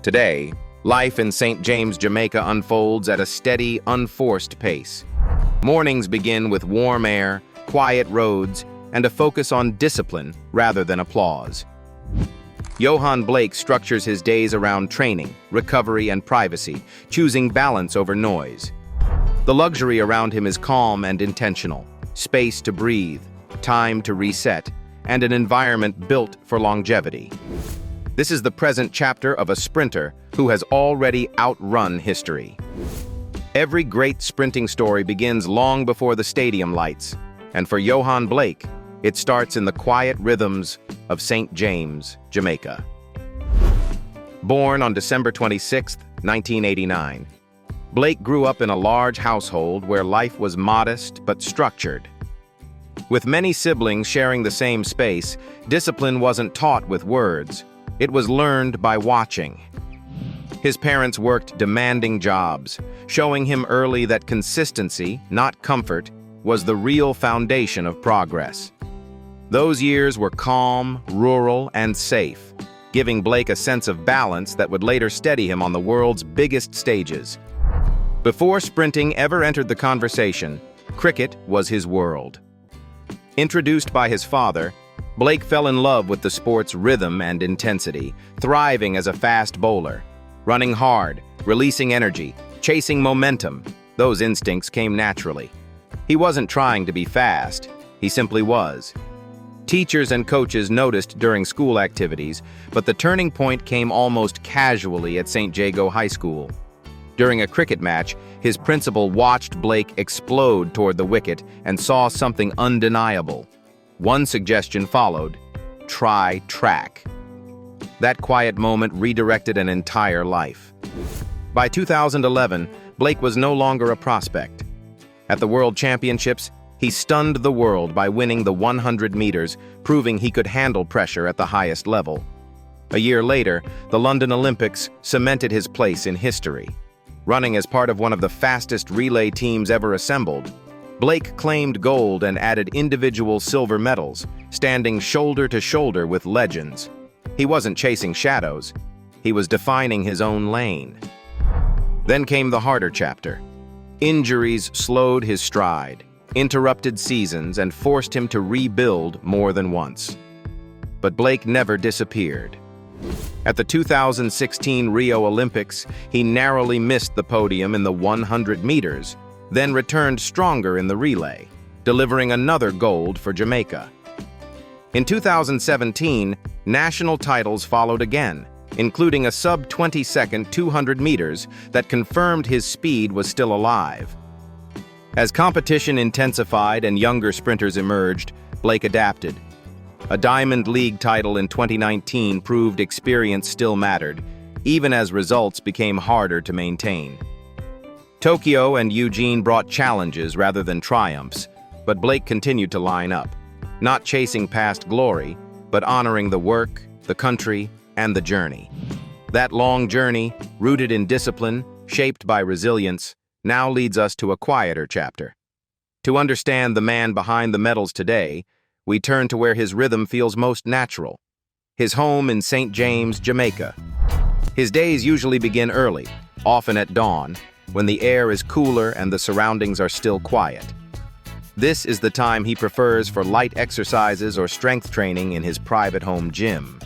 Today, life in St. James, Jamaica unfolds at a steady, unforced pace. Mornings begin with warm air, quiet roads, and a focus on discipline rather than applause. Yohan Blake structures his days around training, recovery, and privacy, choosing balance over noise. The luxury around him is calm and intentional, space to breathe, time to reset, and an environment built for longevity. This is the present chapter of a sprinter who has already outrun history. Every great sprinting story begins long before the stadium lights, and for Yohan Blake, it starts in the quiet rhythms of St. James, Jamaica. Born on December 26, 1989, Blake grew up in a large household where life was modest but structured. With many siblings sharing the same space, discipline wasn't taught with words. It was learned by watching. His parents worked demanding jobs, showing him early that consistency, not comfort, was the real foundation of progress. Those years were calm, rural, and safe, giving Blake a sense of balance that would later steady him on the world's biggest stages. Before sprinting ever entered the conversation, cricket was his world. Introduced by his father, Blake fell in love with the sport's rhythm and intensity, thriving as a fast bowler. Running hard, releasing energy, chasing momentum, those instincts came naturally. He wasn't trying to be fast, he simply was. Teachers and coaches noticed during school activities, but the turning point came almost casually at St. Jago High School. During a cricket match, his principal watched Blake explode toward the wicket and saw something undeniable. One suggestion followed: try track. That quiet moment redirected an entire life. By 2011, Blake was no longer a prospect. At the World Championships, he stunned the world by winning the 100 meters, proving he could handle pressure at the highest level. A year later, the London Olympics cemented his place in history. Running as part of one of the fastest relay teams ever assembled, Blake claimed gold and added individual silver medals, standing shoulder to shoulder with legends. He wasn't chasing shadows, he was defining his own lane. Then came the harder chapter. Injuries slowed his stride, interrupted seasons, and forced him to rebuild more than once. But Blake never disappeared. At the 2016 Rio Olympics, he narrowly missed the podium in the 100 meters, then returned stronger in the relay, delivering another gold for Jamaica. In 2017, national titles followed again, including a sub-20-second 200 meters that confirmed his speed was still alive. As competition intensified and younger sprinters emerged, Blake adapted. A Diamond League title in 2019 proved experience still mattered, even as results became harder to maintain. Tokyo and Eugene brought challenges rather than triumphs, but Blake continued to line up, not chasing past glory, but honoring the work, the country, and the journey. That long journey, rooted in discipline, shaped by resilience, now leads us to a quieter chapter. To understand the man behind the medals today, we turn to where his rhythm feels most natural: his home in St. James, Jamaica. His days usually begin early, often at dawn, when the air is cooler and the surroundings are still quiet. This is the time he prefers for light exercises or strength training in his private home gym.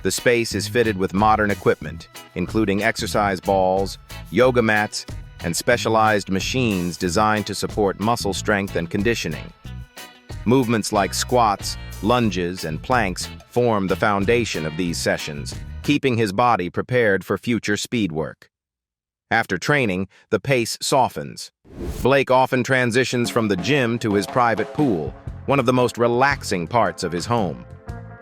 The space is fitted with modern equipment, including exercise balls, yoga mats, and specialized machines designed to support muscle strength and conditioning. Movements like squats, lunges, and planks form the foundation of these sessions, keeping his body prepared for future speed work. After training, the pace softens. Blake often transitions from the gym to his private pool, one of the most relaxing parts of his home.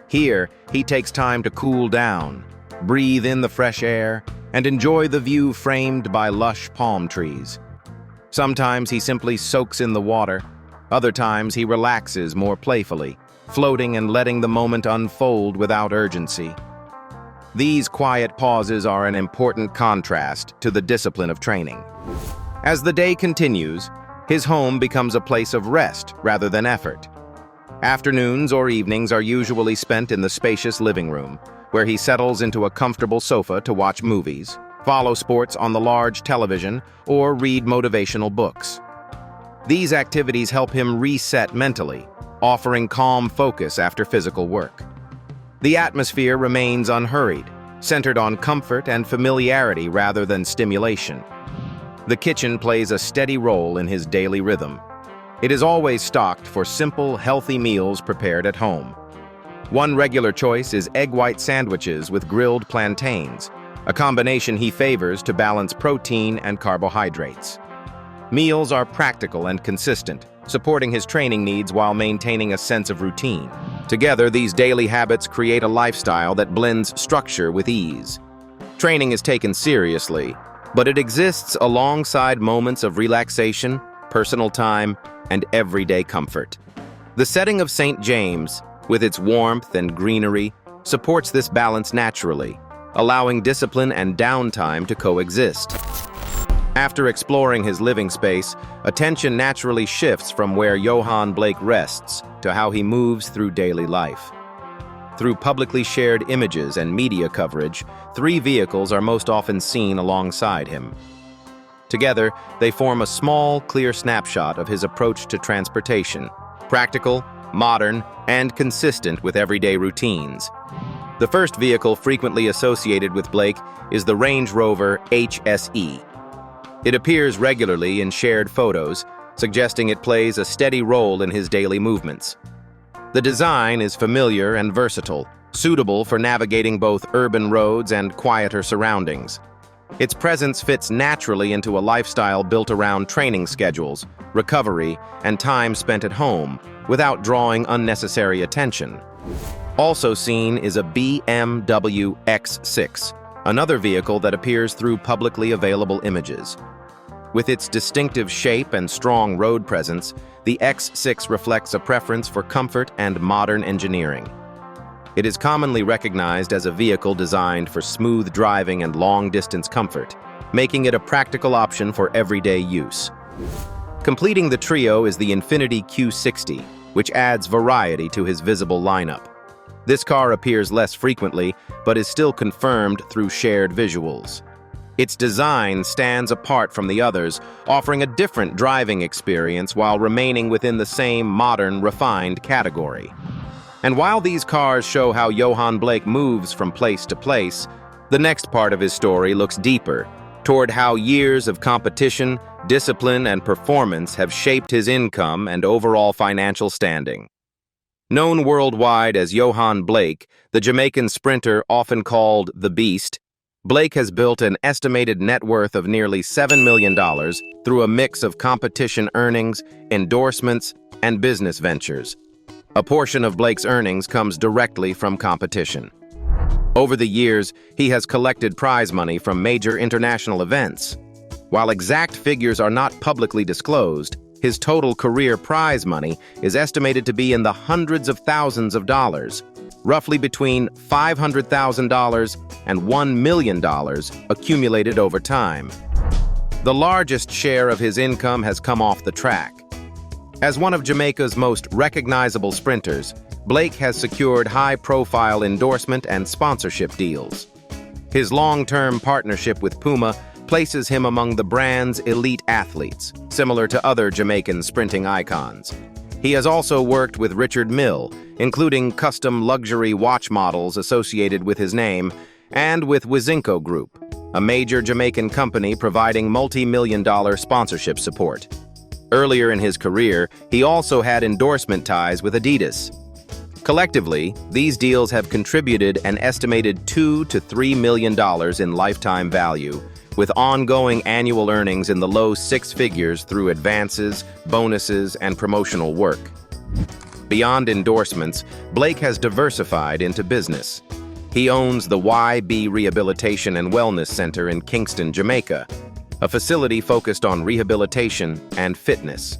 Here, he takes time to cool down, breathe in the fresh air, and enjoy the view framed by lush palm trees. Sometimes he simply soaks in the water. Other times he relaxes more playfully, floating and letting the moment unfold without urgency. These quiet pauses are an important contrast to the discipline of training. As the day continues, his home becomes a place of rest rather than effort. Afternoons or evenings are usually spent in the spacious living room, where he settles into a comfortable sofa to watch movies, follow sports on the large television, or read motivational books. These activities help him reset mentally, offering calm focus after physical work. The atmosphere remains unhurried, centered on comfort and familiarity rather than stimulation. The kitchen plays a steady role in his daily rhythm. It is always stocked for simple, healthy meals prepared at home. One regular choice is egg white sandwiches with grilled plantains, a combination he favors to balance protein and carbohydrates. Meals are practical and consistent, supporting his training needs while maintaining a sense of routine. Together, these daily habits create a lifestyle that blends structure with ease. Training is taken seriously, but it exists alongside moments of relaxation, personal time, and everyday comfort. The setting of St. James, with its warmth and greenery, supports this balance naturally, allowing discipline and downtime to coexist. After exploring his living space, attention naturally shifts from where Yohan Blake rests to how he moves through daily life. Through publicly shared images and media coverage, 3 vehicles are most often seen alongside him. Together, they form a small, clear snapshot of his approach to transportation: practical, modern, and consistent with everyday routines. The first vehicle frequently associated with Blake is the Range Rover HSE. It appears regularly in shared photos, suggesting it plays a steady role in his daily movements. The design is familiar and versatile, suitable for navigating both urban roads and quieter surroundings. Its presence fits naturally into a lifestyle built around training schedules, recovery, and time spent at home, without drawing unnecessary attention. Also seen is a BMW X6, another vehicle that appears through publicly available images. With its distinctive shape and strong road presence, the X6 reflects a preference for comfort and modern engineering. It is commonly recognized as a vehicle designed for smooth driving and long-distance comfort, making it a practical option for everyday use. Completing the trio is the Infiniti Q60, which adds variety to his visible lineup. This car appears less frequently, but is still confirmed through shared visuals. Its design stands apart from the others, offering a different driving experience while remaining within the same modern, refined category. And while these cars show how Yohan Blake moves from place to place, the next part of his story looks deeper, toward how years of competition, discipline, and performance have shaped his income and overall financial standing. Known worldwide as Yohan Blake, the Jamaican sprinter often called the Beast, Blake has built an estimated net worth of nearly $7 million through a mix of competition earnings, endorsements, and business ventures. A portion of Blake's earnings comes directly from competition. Over the years, he has collected prize money from major international events. While exact figures are not publicly disclosed, his total career prize money is estimated to be in the hundreds of thousands of dollars, roughly between $500,000 and $1 million accumulated over time. The largest share of his income has come off the track. As one of Jamaica's most recognizable sprinters, Blake has secured high-profile endorsement and sponsorship deals. His long-term partnership with Puma places him among the brand's elite athletes, similar to other Jamaican sprinting icons. He has also worked with Richard Mille, including custom luxury watch models associated with his name, and with Wizinco Group, a major Jamaican company providing multi-million-dollar sponsorship support. Earlier in his career, he also had endorsement ties with Adidas. Collectively, these deals have contributed an estimated $2 to $3 million in lifetime value, with ongoing annual earnings in the low 6 figures through advances, bonuses, and promotional work. Beyond endorsements, Blake has diversified into business. He owns the YB Rehabilitation and Wellness Center in Kingston, Jamaica, a facility focused on rehabilitation and fitness.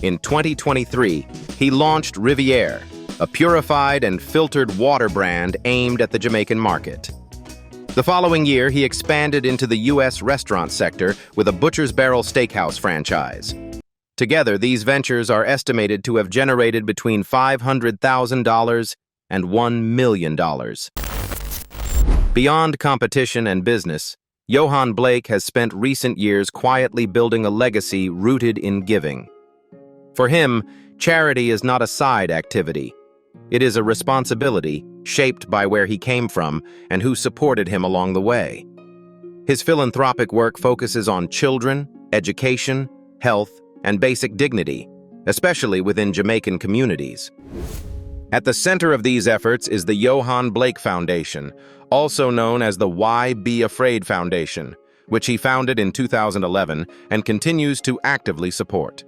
In 2023, he launched Riviere, a purified and filtered water brand aimed at the Jamaican market. The following year, he expanded into the U.S. restaurant sector with a Butcher's Barrel Steakhouse franchise. Together, these ventures are estimated to have generated between $500,000 and $1 million. Beyond competition and business, Yohan Blake has spent recent years quietly building a legacy rooted in giving. For him, charity is not a side activity. It is a responsibility shaped by where he came from and who supported him along the way. His philanthropic work focuses on children, education, health, and basic dignity, especially within Jamaican communities. At the center of these efforts is the Yohan Blake Foundation, also known as the Why Be Afraid Foundation, which he founded in 2011 and continues to actively support.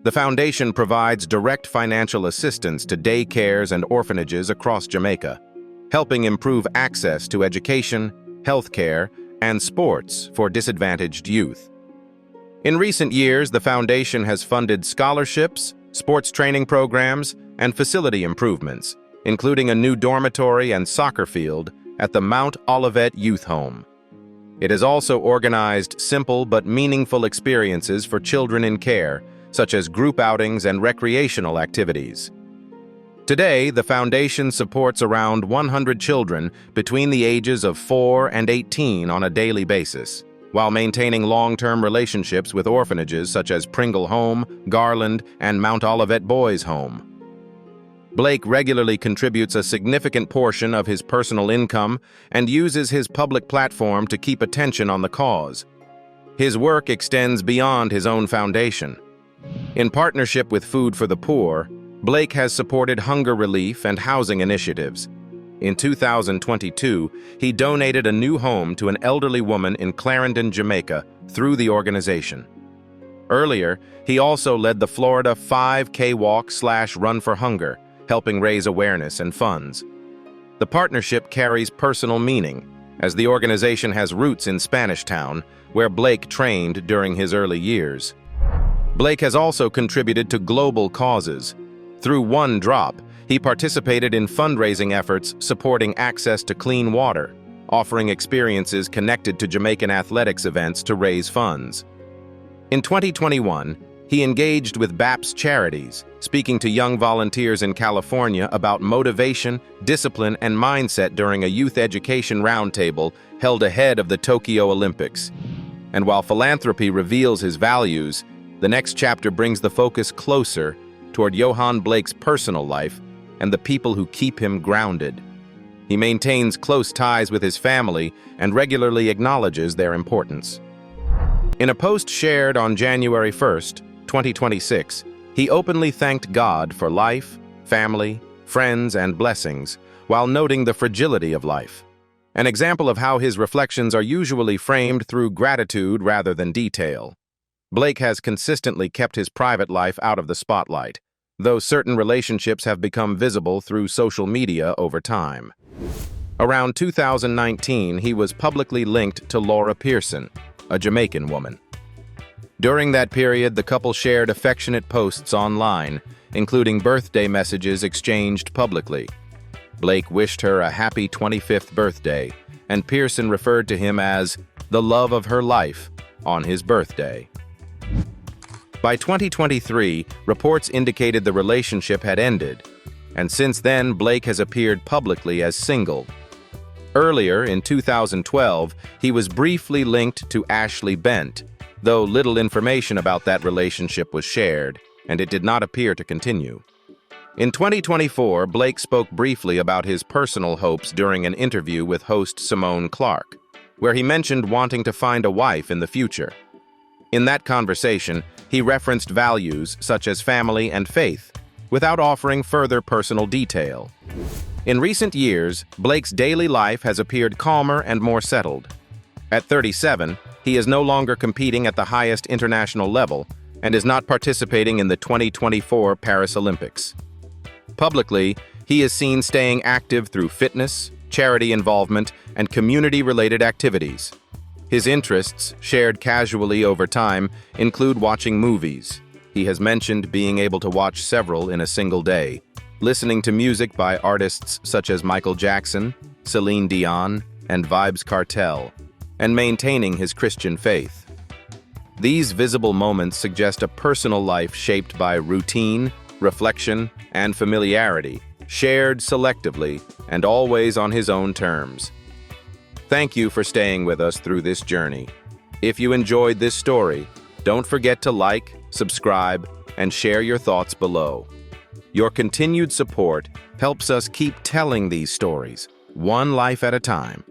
The foundation provides direct financial assistance to daycares and orphanages across Jamaica, helping improve access to education, healthcare, and sports for disadvantaged youth. In recent years, the foundation has funded scholarships, sports training programs, and facility improvements, including a new dormitory and soccer field at the Mount Olivet Youth Home. It has also organized simple but meaningful experiences for children in care, such as group outings and recreational activities. Today, the foundation supports around 100 children between the ages of 4 and 18 on a daily basis, while maintaining long-term relationships with orphanages such as Pringle Home, Garland, and Mount Olivet Boys Home. Blake regularly contributes a significant portion of his personal income and uses his public platform to keep attention on the cause. His work extends beyond his own foundation. In partnership with Food for the Poor, Blake has supported hunger relief and housing initiatives. In 2022, he donated a new home to an elderly woman in Clarendon, Jamaica, through the organization. Earlier, he also led the Florida 5K Walk/Run for Hunger, helping raise awareness and funds. The partnership carries personal meaning, as the organization has roots in Spanish Town, where Blake trained during his early years. Blake has also contributed to global causes. Through One Drop, he participated in fundraising efforts supporting access to clean water, offering experiences connected to Jamaican athletics events to raise funds. In 2021, he engaged with BAPS Charities, speaking to young volunteers in California about motivation, discipline, and mindset during a youth education roundtable held ahead of the Tokyo Olympics. And while Philanthropy reveals his values, the next chapter brings the focus closer toward Yohan Blake's personal life and the people who keep him grounded. He maintains close ties with his family and regularly acknowledges their importance. In a post shared on January 1st, 2026, he openly thanked God for life, family, friends, and blessings, while noting the fragility of life. An example of how his reflections are usually framed through gratitude rather than detail. Blake has consistently kept his private life out of the spotlight, though certain relationships have become visible through social media over time. Around 2019, he was publicly linked to Laura Pearson, a Jamaican woman. During that period, the couple shared affectionate posts online, including birthday messages exchanged publicly. Blake wished her a happy 25th birthday, and Pearson referred to him as the love of her life on his birthday. By 2023, reports indicated the relationship had ended, and since then, Blake has appeared publicly as single. Earlier, in 2012, he was briefly linked to Ashley Bent, though little information about that relationship was shared, and it did not appear to continue. In 2024, Blake spoke briefly about his personal hopes during an interview with host Simone Clark, where he mentioned wanting to find a wife in the future. In that conversation, he referenced values such as family and faith, without offering further personal detail. In recent years, Blake's daily life has appeared calmer and more settled. At 37, he is no longer competing at the highest international level and is not participating in the 2024 Paris Olympics. Publicly, he is seen staying active through fitness, charity involvement, and community-related activities. His interests, shared casually over time, include watching movies. He has mentioned being able to watch several in a single day, listening to music by artists such as Michael Jackson, Celine Dion, and Vybz Kartel, and maintaining his Christian faith. These visible moments suggest a personal life shaped by routine, reflection, and familiarity, shared selectively and always on his own terms. Thank you for staying with us through this journey. If you enjoyed this story, don't forget to like, subscribe, and share your thoughts below. Your continued support helps us keep telling these stories, one life at a time.